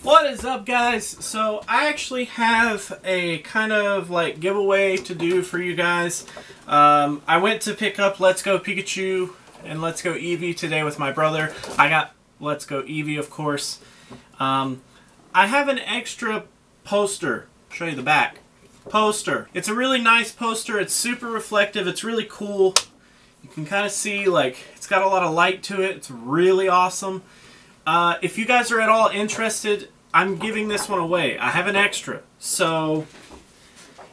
What is up, guys? So I actually have a kind of like giveaway to do for you guys. I went to pick up Let's Go Pikachu and Let's Go Eevee today with my brother. I got Let's Go Eevee, of course. I have an extra poster. I'll show you the back. Poster. It's a really nice poster. It's super reflective. It's really cool. You can kind of see, like, it's got a lot of light to it. It's really awesome. If you guys are at all interested, I'm giving this one away. I have an extra. So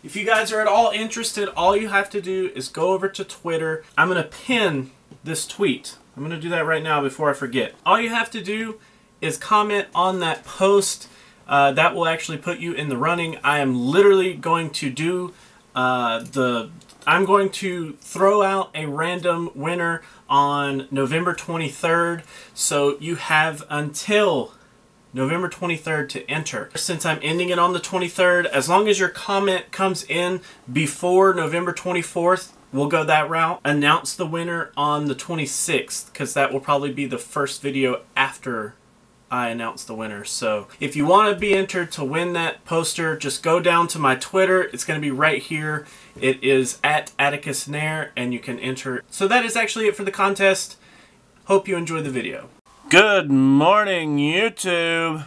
if you guys are at all interested, all you have to do is go over to Twitter. I'm going to pin this tweet. I'm going to do that right now before I forget. All you have to do is comment on that post. That will actually put you in the running. I am literally going to do I'm going to throw out a random winner on November 23rd. So you have until November 23rd to enter. Since I'm ending it on the 23rd, as long as your comment comes in before November 24th, we'll go that route. Announce the winner on the 26th, because that will probably be the first video after I announce the winner. So if you want to be entered to win that poster, just go down to my Twitter. It's going to be right here. It is at AtticusNair, and you can enter. So that is actually it for the contest. Hope you enjoy the video. Good morning, YouTube.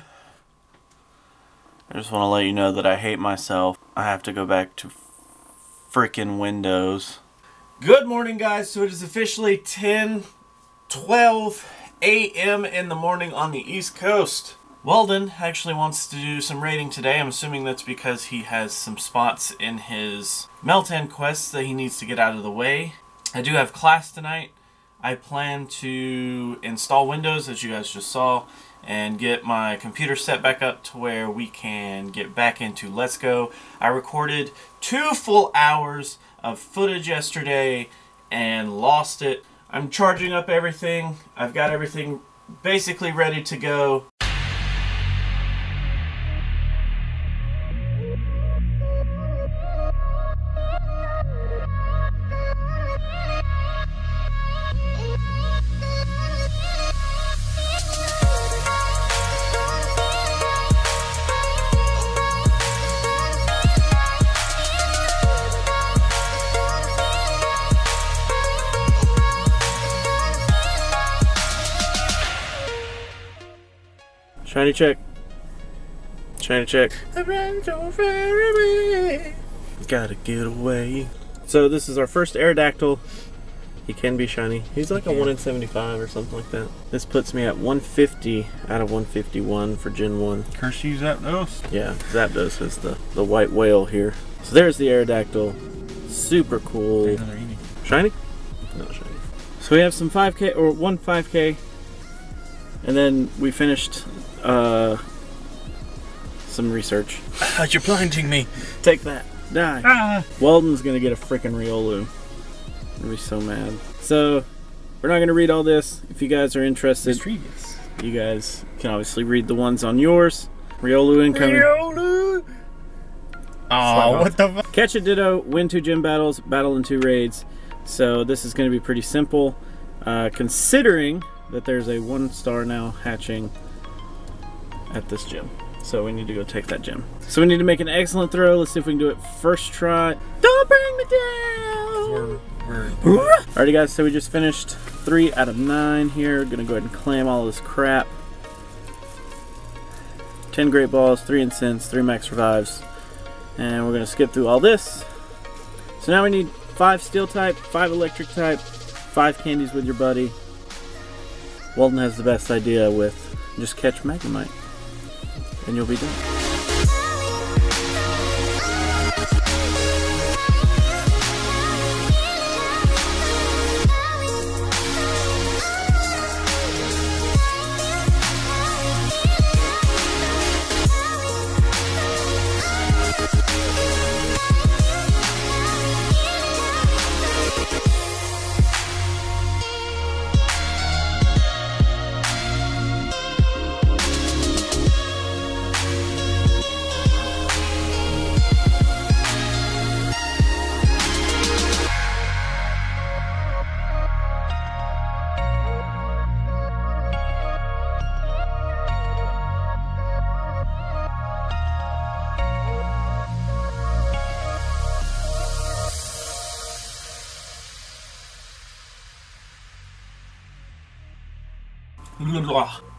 I just want to let you know that I hate myself. I have to go back to freaking Windows. Good morning, guys. So it is officially 10:12 a.m. in the morning on the East Coast. Weldon actually wants to do some raiding today. I'm assuming that's because he has some spots in his Meltan quests that he needs to get out of the way. I do have class tonight. I plan to install Windows, as you guys just saw, and get my computer set back up to where we can get back into Let's Go. I recorded 2 full hours of footage yesterday and lost it. I'm charging up everything. I've got everything basically ready to go. Shiny check. Shiny check. I ran so far away. Gotta get away. So this is our first Aerodactyl. He can be shiny. He's like a 1 in 75 or something like that. This puts me at 150 out of 151 for Gen 1. Curse you, Zapdos. Yeah, Zapdos is the white whale here. So there's the Aerodactyl. Super cool. Another Eevee. Shiny? No shiny. So we have some 5K or 1 5K. And then we finished some research. You're blinding me. Take that. Die. Ah. Weldon's gonna get a freaking Riolu. I'm gonna be so mad. So we're not gonna read all this. If you guys are interested, you guys can obviously read the ones on yours. Riolu incoming. Riolu. Oh, what the fuck? Catch a Ditto, win 2 gym battles, battle in 2 raids. So this is gonna be pretty simple, considering that there's a 1-star now hatching at this gym. So we need to go take that gym. So we need to make an excellent throw. Let's see if we can do it first try. Don't bring me down! Alrighty, guys, so we just finished 3 out of 9 here. Gonna go ahead and clam all this crap. 10 Great Balls, 3 Incense, 3 Max Revives. And we're gonna skip through all this. So now we need 5 Steel type, 5 Electric type, 5 candies with your buddy. Weldon has the best idea with just catch Magnemite, and you'll be done.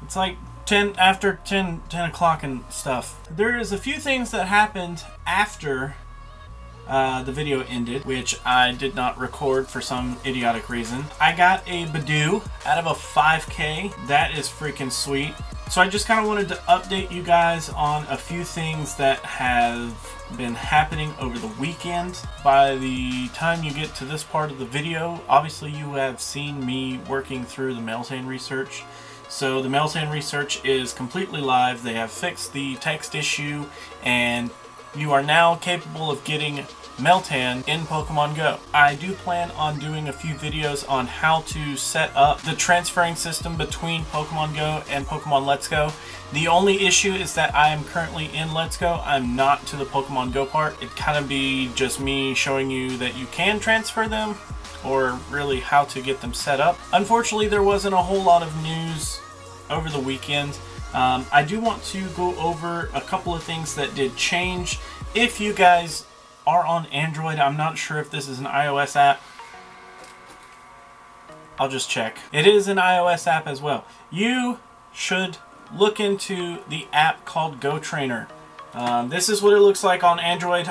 It's like 10 after 10 o'clock and stuff. There is a few things that happened after the video ended, which I did not record for some idiotic reason. I got a Badoo out of a 5K. That is freaking sweet. So I just kind of wanted to update you guys on a few things that have been happening over the weekend. By the time you get to this part of the video, obviously you have seen me working through the Meltan research. So the Meltan research is completely live. They have fixed the text issue, and you are now capable of getting Meltan in Pokemon Go. I do plan on doing a few videos on how to set up the transferring system between Pokemon Go and Pokemon Let's Go. The only issue is that I am currently in Let's Go. I'm not to the Pokemon Go part. It'd kind of be just me showing you that you can transfer them, or really how to get them set up. Unfortunately, there wasn't a whole lot of news over the weekend. I do want to go over a couple of things that did change. If you guys are on Android, I'm not sure if this is an iOS app. I'll just check. It is an iOS app as well. You should look into the app called Go Trainer. This is what it looks like on Android.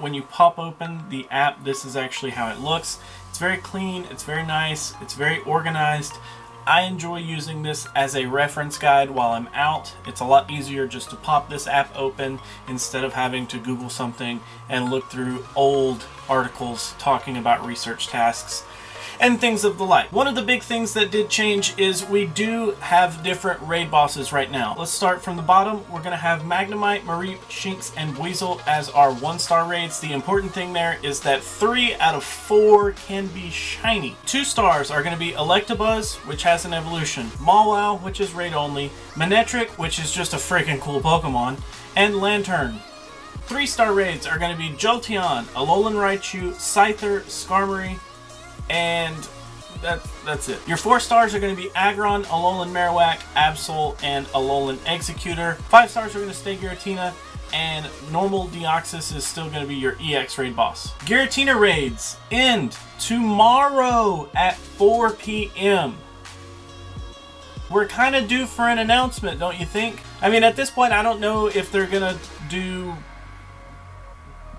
When you pop open the app, this is actually how it looks. It's very clean, it's very nice, it's very organized. I enjoy using this as a reference guide while I'm out. It's a lot easier just to pop this app open instead of having to Google something and look through old articles talking about research tasks and things of the like. One of the big things that did change is we do have different raid bosses right now. Let's start from the bottom. We're going to have Magnemite, Mareep, Shinx, and Weasel as our 1-star raids. The important thing there is that 3 out of 4 can be shiny. 2 stars are going to be Electabuzz, which has an evolution, Mawile, which is raid only, Manectric, which is just a freaking cool Pokemon, and Lantern. 3-star raids are going to be Jolteon, Alolan Raichu, Scyther, Skarmory, and that's it. Your 4 stars are going to be Aggron, Alolan Marowak, Absol, and Alolan Executor. 5 stars are going to stay Giratina, and normal Deoxys is still going to be your EX raid boss. Giratina raids end tomorrow at 4 p.m. We're kind of due for an announcement, don't you think? I mean, at this point, I don't know if they're going to do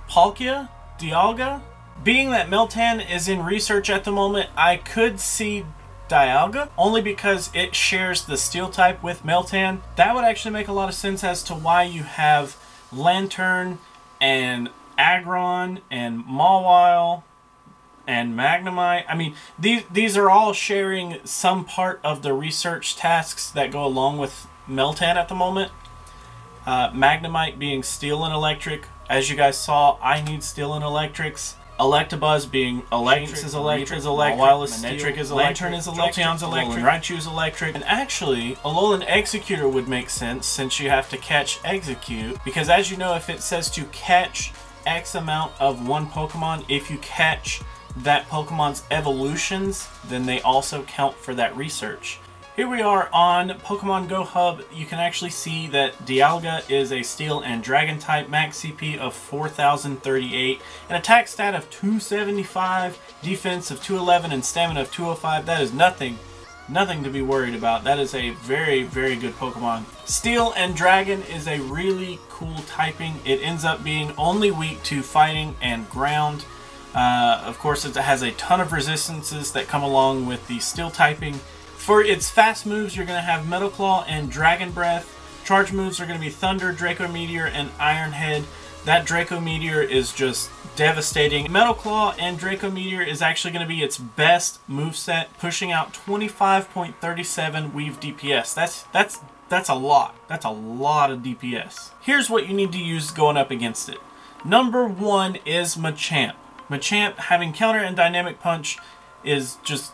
Palkia, Dialga. Being that Meltan is in research at the moment, I could see Dialga, only because it shares the steel type with Meltan. That would actually make a lot of sense as to why you have Lantern and Aggron and Mawile and Magnemite. I mean, these are all sharing some part of the research tasks that go along with Meltan at the moment. Magnemite being steel and electric. As you guys saw, I need steel and electrics. Electabuzz being electric is electric, Mawile is Manectric is electric, Lantern is electric, Jolteon's electric, Alolan Raichu is electric, and actually, Alolan Executor would make sense since you have to catch Execute, because as you know, if it says to catch X amount of one Pokemon, if you catch that Pokemon's evolutions, then they also count for that research. Here we are on Pokemon Go Hub. You can actually see that Dialga is a Steel and Dragon type, max CP of 4038, an attack stat of 275, defense of 211, and stamina of 205. That is nothing to be worried about. That is a very, very good Pokemon. Steel and Dragon is a really cool typing. It ends up being only weak to fighting and ground. Of course, it has a ton of resistances that come along with the Steel typing. For its fast moves, you're going to have Metal Claw and Dragon Breath. Charge moves are going to be Thunder, Draco Meteor, and Iron Head. That Draco Meteor is just devastating. Metal Claw and Draco Meteor is actually going to be its best moveset, pushing out 25.37 weave DPS. That's a lot. That's a lot of DPS. Here's what you need to use going up against it. Number 1 is Machamp. Machamp having counter and dynamic punch is just...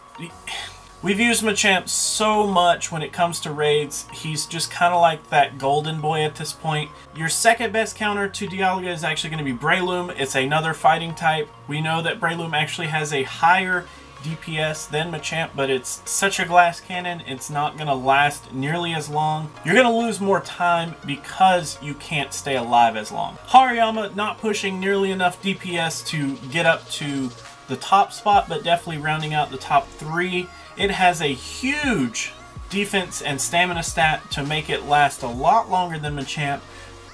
We've used Machamp so much when it comes to raids. He's just kind of like that golden boy at this point. Your second best counter to Dialga is actually going to be Breloom. It's another fighting type. We know that Breloom actually has a higher DPS than Machamp, but it's such a glass cannon, it's not going to last nearly as long. You're going to lose more time because you can't stay alive as long. Hariyama not pushing nearly enough DPS to get up to the top spot, but definitely rounding out the top 3. It has a huge defense and stamina stat to make it last a lot longer than Machamp,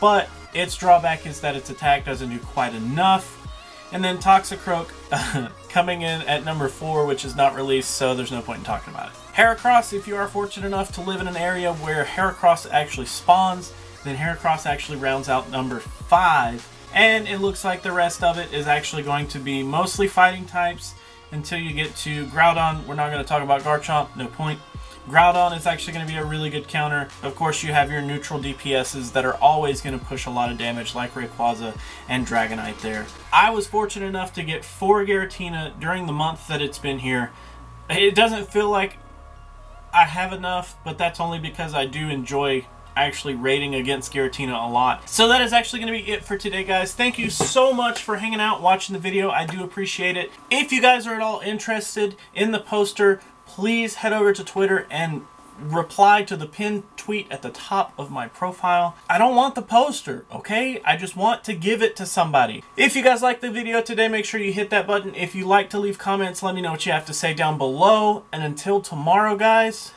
but its drawback is that its attack doesn't do quite enough. And then Toxicroak coming in at number 4, which is not released, so there's no point in talking about it. Heracross, if you are fortunate enough to live in an area where Heracross actually spawns, then Heracross actually rounds out number 5. And it looks like the rest of it is actually going to be mostly fighting types until you get to Groudon. We're not going to talk about Garchomp, no point. Groudon is actually going to be a really good counter. Of course, you have your neutral DPSs that are always going to push a lot of damage, like Rayquaza and Dragonite there. I was fortunate enough to get 4 Giratina during the month that it's been here. It doesn't feel like I have enough, but that's only because I do enjoy actually raiding against Giratina a lot. So that is actually going to be it for today, guys. Thank you so much for hanging out, watching the video. I do appreciate it. If you guys are at all interested in the poster, please head over to Twitter and reply to the pinned tweet at the top of my profile. I don't want the poster, okay? I just want to give it to somebody. If you guys liked the video today, make sure you hit that button. If you like to leave comments, let me know what you have to say down below. And until tomorrow, guys,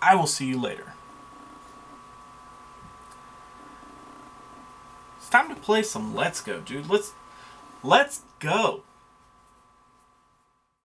I will see you later. It's time to play some Let's Go, dude. Let's go.